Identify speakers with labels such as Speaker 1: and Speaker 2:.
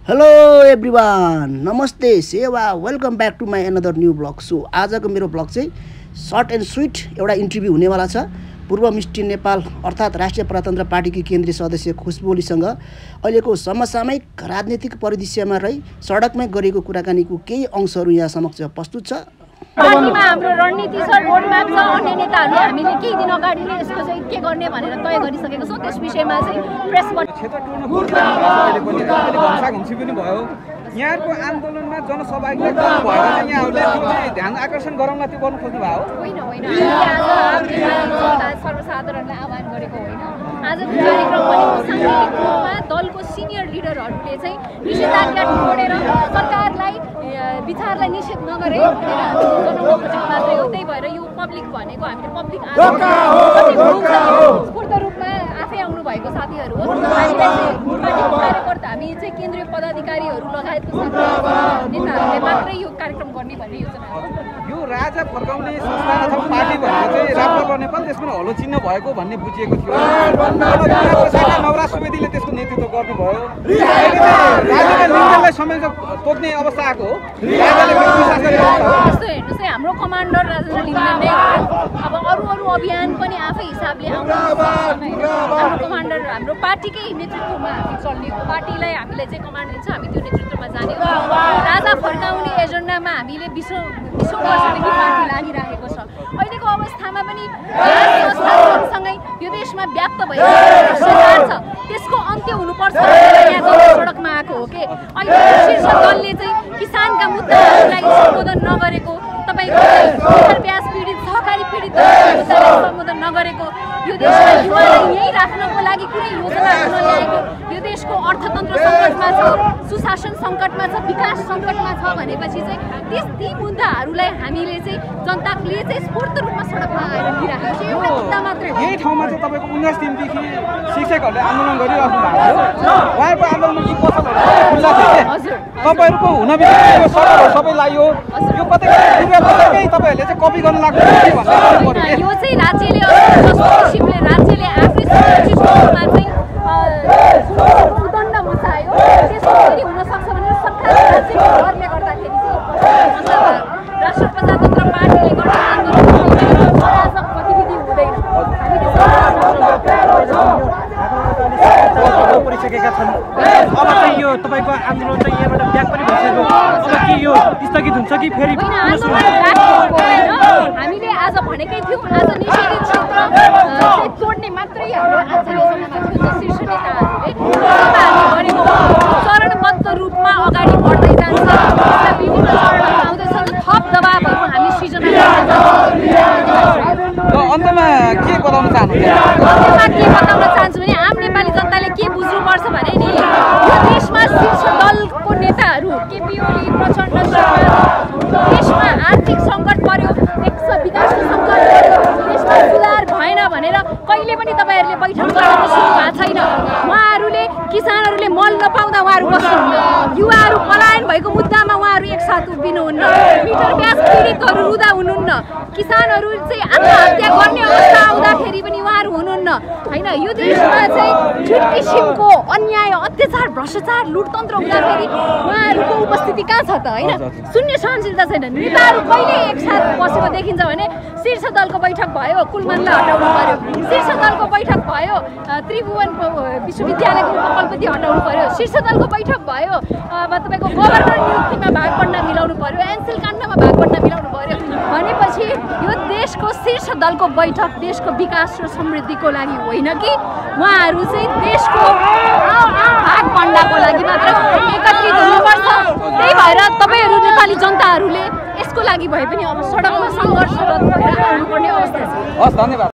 Speaker 1: Hello everyone, नमस्ते, सेवा, welcome back to my another new vlog. So आजको मेरो ब्लग चाहिँ सर्ट एन्ड स्विट एउटा इन्टरभ्यू हुनेवाला छ। पूर्व मिस्टी नेपाल अर्थात् राष्ट्रिय प्रजातन्त्र पार्टीकी केन्द्रीय सदस्य खुशबु ओलीसँग अहिलेको समसामयिक राजनीतिक परिदृश्यमा रही सडकमै गरेको कुराकानीको केही अंशहरू यहाँ समक्ष प्रस्तुत छ।
Speaker 2: पार्टीमा हाम्रो रणनीति छ, रोडम्याप छ। अन्य नेताहरूले हामीले केही दिन अगाडि नै यसको चाहिँ के गर्ने भनेर तय गरिसकेको छौँ। त्यस विषयमा चाहिँ प्रेसबाट
Speaker 3: क्षेत्र टोड्नु खोज्दा घुम्सी पनि भयो। यहाँको आन्दोलनमा जनसहभागिता कम भएर चाहिँ यहाँहरूले चाहिँ ध्यान आकर्षण गराउन त्यो गर्नु खोज्नु भयो?
Speaker 2: होइन होइन, हामीले आज सर्वसाधारणलाई आह्वान गरेको होइन। आजको कार्यक्रम भनेको साङ्गीतिक रूपमा दलको सिनियर लिडरहरूले चाहिँ निषेधाज्ञा छोडेर सरकारलाई विचारलाई निषेध नगरे जनाउन खोजेको मात्रै हो। त्यही भएर यो पब्लिक भनेको हामीले पब्लिक स्फूर्त रूपमा आफै आउनु भएको साथीहरू हो। हामीलाई चाहिँ पार्टीको कार्यकर्ता, हामी चाहिँ केन्द्रीय पदाधिकारीहरू लगायतको नेताहरूले मात्रै यो कार्यक्रम गर्ने भन्ने योजना हो।
Speaker 3: यो राजा फर्काउने संस्थान अथवा पार्टी भनेको चाहिँ राप्रपा नेपाल त्यसमा हलो चिन्ह भएको भन्ने बुझिएको थियो। नवराज सुवेदीले त्यसको नेतृत्व गर्नुभयो। राजाले निर्णयलाई समय तोक्ने अवस्था आएको हो।
Speaker 2: यस्तो हेर्नुहोस् है, हाम्रो कमान्डर राजा लिङ्गन नै अब अरू अभियान पनि आफै हिसाबले हाम्रो कमान्डर हाम्रो पार्टीकै नेतृत्वमा हामी चल्ने हो। पार्टीलाई हामीले चाहिँ कमान्ड दिन्छ, हामी त्यो नेतृत्वमा जाने हो। राजा फर्काउने एजेन्डामा हामीले 20औं वर्षदेखि पार्टी लागिरहेको छ। अहिलेको अवस्थामा पनि संस्थाहरूसँगै यो देशमा व्याप्त भएको भ्रष्टाचार छ, त्यसको अन्त्य हुनुपर्छ भनेर यहाँ सडकमा आएको हो। के अहिले शीर्ष दलले चाहिँ किसानका मुद्दाहरूलाई सम्बोधन नगरेको, तपाईँको ब्याज पीडित सहकारी पीडित मुद्दालाई सम्बोधन नगरेको, यो देशमा युवालाई यही राख्नको लागि कुनै योजना नल्याएको, यो देशको अर्थतन्त्र सङ्कटमा छ, सुशासन सङ्कटमा छ, विकास सङ्कटमा छ भनेपछि चाहिँ ती मुद्दाहरूलाई हामीले चाहिँ जनताले चाहिँ स्फूर्त रूपमा सडकमा आएर लिइराखेको छ। एउटा मुद्दा मात्रै हो।
Speaker 3: यही ठाउँमा चाहिँ तपाईँको 19 दिनदेखि शिक्षकहरूले आन्दोलन गरिराख्नु भएको थियो। उहाँहरूको आन्दोलनमा यी पसलहरू खुल्ला थिए।
Speaker 2: हजुर,
Speaker 3: तपाईँहरूको हुन बित्तिकै सरहरू सबै लाइयो। यो कतै तपाईँहरूले चाहिँ कपी गर्न लाग्नु
Speaker 2: होइन, यो चाहिँ राज्यले जस्तो किसिमले राज्यले आफै सुरक्षित रूपमा चाहिँ उदण्ड मचायो त्यस्तो पनि हुनसक्छ भनेर सरकारले गर्दै गर्दाखेरि चाहिँ राष्ट्रिय प्रजातन्त्र पार्टीले गर्ने आन्दोलन अराजक गतिविधि हुँदैन।
Speaker 4: परिसकेका छन्। अब चाहिँ यो तपाईँको आन्दोलन चाहिँ यहाँबाट ब्याक पनि भइसक्यो। अब के यो स्थगित हुन्छ कि फेरि
Speaker 2: हामीले आज भनेकै थियौँ, आज निषेधित क्षेत्र तोड्ने मात्रै हाम्रो आज योजनामा थियो। शीर्ष नेताहरूले भनेको चरणबद्ध रूपमा अगाडि बढ्दै जान्छ, विभिन्न चरणहरू आउँदैछन्, थप दबावहरू हामी सृजना
Speaker 3: अन्तमा के बताउन चाहनुहुन्छ?
Speaker 2: अन्त्यमा के बताउन चाहन्छु भने आम नेपाली जनताले के बुझ्नुपर्छ भने नि यो देशमा शीर्ष दलको नेताहरू केपी ओली, प्रचण्ड, देशमा आर्थिक सङ्कट पर्यो, विकासको सङ्कट पर्यो, देशमा सुधार भएन भनेर कहिले पनि तपाईँहरूले बैठक गर्न सुन्नु भएको छैन। उहाँहरूले किसानहरूले मल नपाउँदा उहाँहरू बस्नुहुन्न, युवाहरू पलायन भएको मुद्दामा उहाँहरू एकसाथ उभिनुहुन्न, मिटर ब्याज पीडितहरू रुँदा हुनुहुन्न, किसानहरू चाहिँ आत्महत्या गर्ने अवस्था आउँदाखेरि पनि उहाँहरू हुनुहुन्न होइन। यो देशमा चाहिँ जुन किसिमको अन्याय, अत्याचार, भ्रष्टाचार, लुटतन्त्र हुँदाखेरि उहाँहरूको उपस्थिति कहाँ छ त होइन? शून्य सहनशीलता छैन। नेताहरू कहिले एकसाथ बसेको देखिन्छ भने शीर्ष दलको बैठक भयो, कुलमनलाई हटाउनु पर्यो, शीर्ष दलको बैठक भयो, त्रिभुवन विश्वविद्यालयको उपकुलपति हटाउनु पर्यो, शीर्ष दलको बैठक भयो, अब तपाईँको गभर्नर नियुक्तिमा भागबन्डा मिलाउनु पर्यो, एनसेल काण्डमा भागबन्डा मिलाउनु पर्यो भनेपछि यो देशको शीर्ष दलको बैठक देशको विकास र समृद्धिको लागि होइन कि उहाँहरू चाहिँ देशको भागबन्डाको लागि मात्र एकत्रित हुनुपर्छ। त्यही भएर तपाईँहरू नेपाली जनताहरूले यसको लागि भए पनि अब सडकमा सङ्घर्षरत भएर आउनुपर्ने अवस्था छ।
Speaker 3: हस्, धन्यवाद।